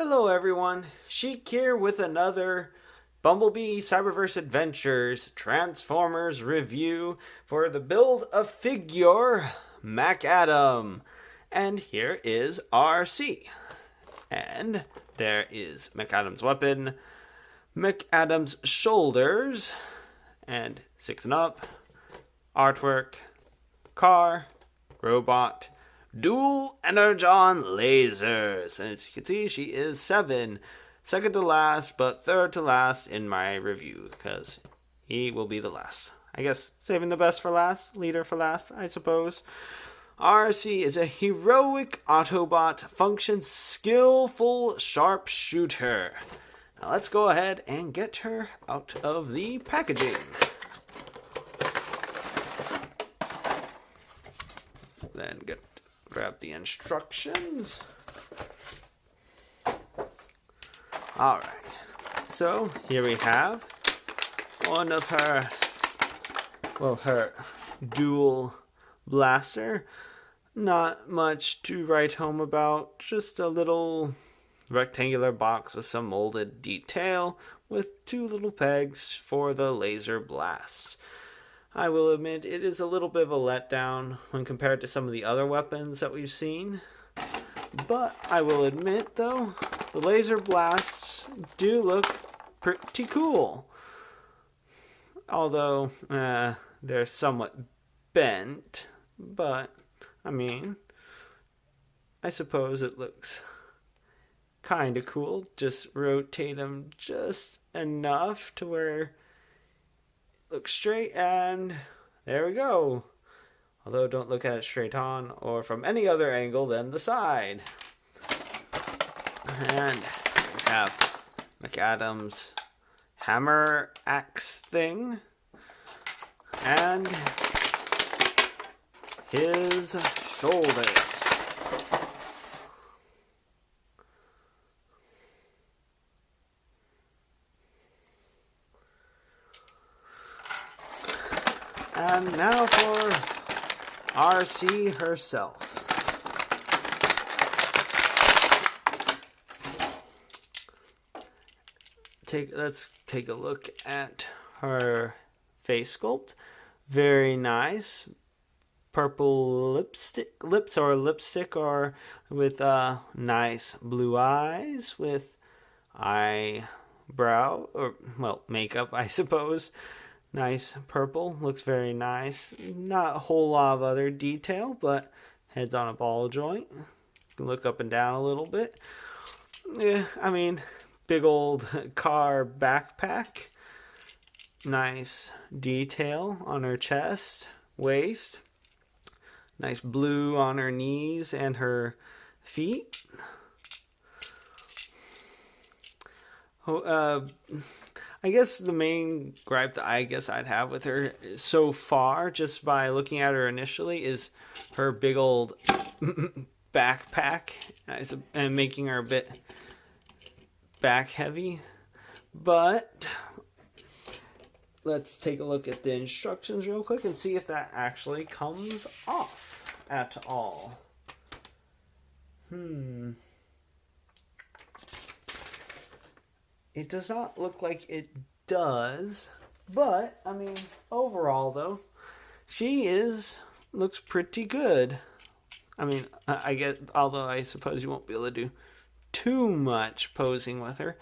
Hello everyone, Sheek here with another Bumblebee Cyberverse Adventures Transformers review for the build a figure MacAdam. And here is Arcee. And there is MacAdam's weapon, MacAdam's shoulders, and 6 and up, artwork, car, robot, dual energon lasers. And as you can see, she is 7. Second to last, but third to last in my review, because he will be the last. I guess saving the best for last, leader for last, I suppose. Arcee is a heroic Autobot, function skillful sharpshooter. Now let's go ahead and get her out of the packaging. Then grab the instructions. Alright, so here we have one of her dual blaster. Not much to write home about, just a little rectangular box with some molded detail with 2 little pegs for the laser blasts. I will admit it is a little bit of a letdown when compared to some of the other weapons that we've seen. But I will admit though, the laser blasts do look pretty cool. Although they're somewhat bent, but I mean, I suppose it looks kind of cool. Just rotate them just enough to where look straight, and there we go. Although don't look at it straight on or from any other angle than the side. And we have MacAdam's hammer axe thing and his shoulders. And now for Arcee herself. Let's take a look at her face sculpt. Very nice. Purple lips or lipstick, or with nice blue eyes with eyebrow, or well, makeup, I suppose. Nice purple, looks very nice. Not a whole lot of other detail, but head's on a ball joint. You can look up and down a little bit. Yeah, I mean, big old car backpack. Nice detail on her chest, waist. Nice blue on her knees and her feet. I guess the main gripe that I'd have with her so far, just by looking at her initially, is her big old backpack and making her a bit back heavy. But let's take a look at the instructions real quick and see if that actually comes off at all. It does not look like it does, but, I mean, overall, though, she looks pretty good. I mean, I guess, although I suppose you won't be able to do too much posing with her,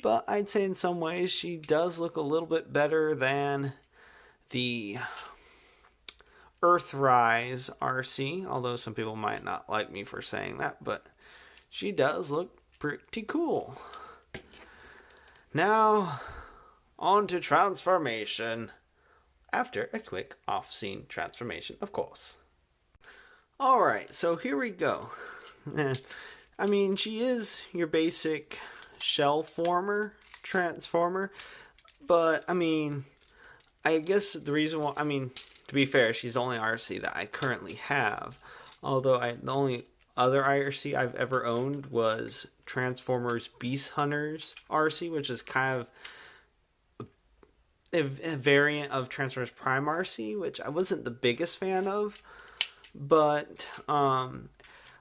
but I'd say in some ways she does look a little bit better than the Earthrise Arcee, although some people might not like me for saying that, but she does look pretty cool. Now, on to transformation. After a quick off-scene transformation, of course. Alright, so here we go. I mean, she is your basic shell former transformer, but, I mean, I guess the reason why, I mean, to be fair, she's the only Arcee that I currently have, although the only other Arcee I've ever owned was Transformers Beast Hunters Arcee, which is kind of a variant of Transformers Prime Arcee, which I wasn't the biggest fan of, but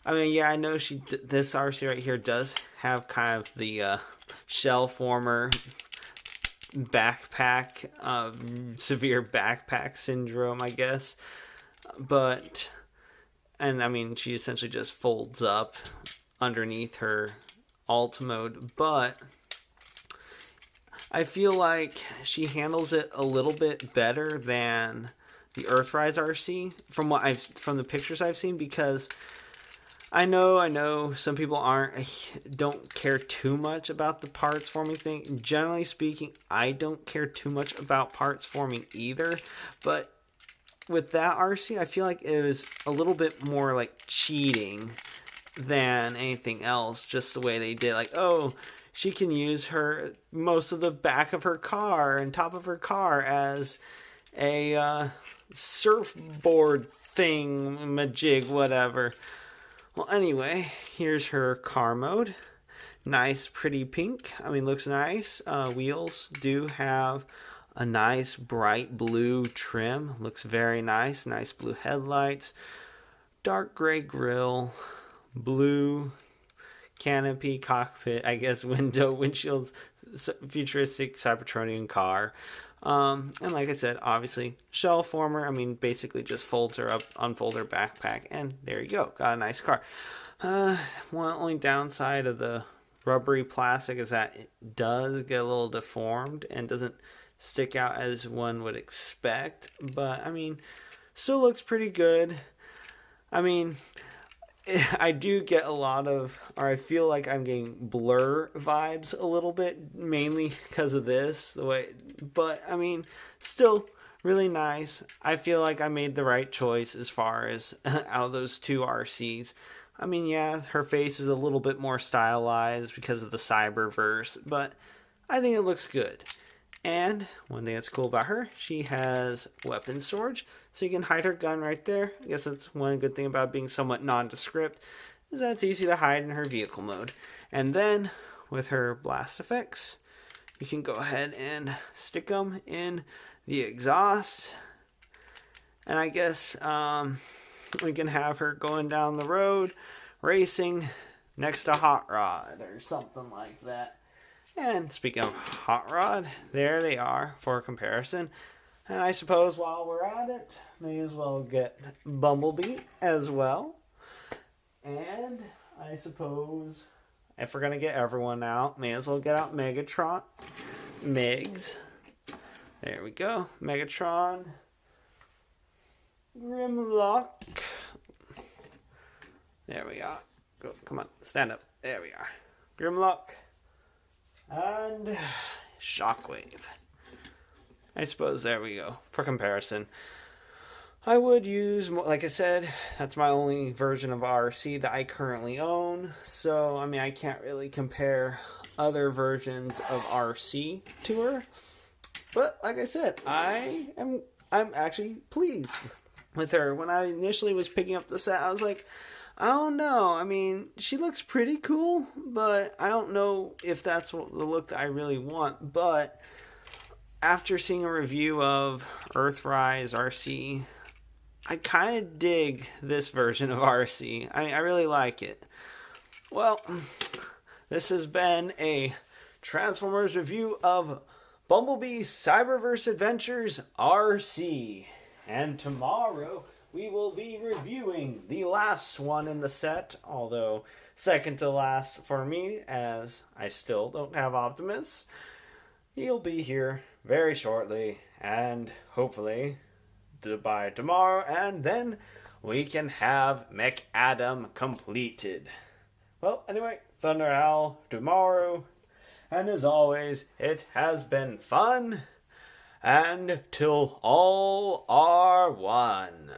I mean, yeah, I know this Arcee right here does have kind of the shell former backpack, severe backpack syndrome, I guess. But, and I mean, she essentially just folds up underneath her alt mode, but I feel like she handles it a little bit better than the Earthrise Arcee from the pictures I've seen, because I know some people don't care too much about the parts forming thing. Generally speaking, I don't care too much about parts forming either, but with that Arcee, I feel like it was a little bit more like cheating than anything else, just the way they did. Like, oh, she can use most of the back of her car and top of her car as a surfboard thing, majig, whatever. Well, anyway, here's her car mode. Nice, pretty pink. I mean, looks nice. Wheels do have a nice bright blue trim. Looks very nice. Nice blue headlights. Dark gray grille. Blue canopy, cockpit, I guess, window, windshield, futuristic Cybertronian car. And like I said, obviously, shell former. I mean, basically just folds her up, unfold her backpack, and there you go. Got a nice car. One only downside of the rubbery plastic is that it does get a little deformed and doesn't stick out as one would expect. But, I mean, still looks pretty good. I mean, I do get I feel like I'm getting Blur vibes a little bit, mainly because of this, but I mean, still really nice. I feel like I made the right choice as far as out of those two Arcees. I mean, yeah, her face is a little bit more stylized because of the Cyberverse, but I think it looks good. And one thing that's cool about her, she has weapon storage, so you can hide her gun right there. I guess that's one good thing about being somewhat nondescript, is that it's easy to hide in her vehicle mode. And then, with her blast effects, you can go ahead and stick them in the exhaust. And I guess we can have her going down the road, racing next to Hot Rod, or something like that. And speaking of Hot Rod, there they are for comparison. And I suppose while we're at it, may as well get Bumblebee as well. And I suppose if we're going to get everyone out, may as well get out Megatron. Megs. There we go. Megatron. Grimlock. There we are. Go, come on, stand up. There we are. Grimlock. And Shockwave. I suppose there we go. For comparison, I would use, like I said, that's my only version of Arcee that I currently own. So, I mean, I can't really compare other versions of Arcee to her. But, like I said, I'm actually pleased with her. When I initially was picking up the set, I was like, I don't know. I mean, she looks pretty cool, but I don't know if that's the look that I really want. But after seeing a review of Earthrise Arcee, I kind of dig this version of Arcee. I mean, I really like it. Well, this has been a Transformers review of Bumblebee Cyberverse Adventures Arcee. And tomorrow we will be reviewing the last one in the set, although second to last for me, as I still don't have Optimus. He'll be here very shortly, and hopefully by tomorrow, and then we can have McAdam completed. Well, anyway, Thunder Owl tomorrow, and as always, it has been fun, and till all are one.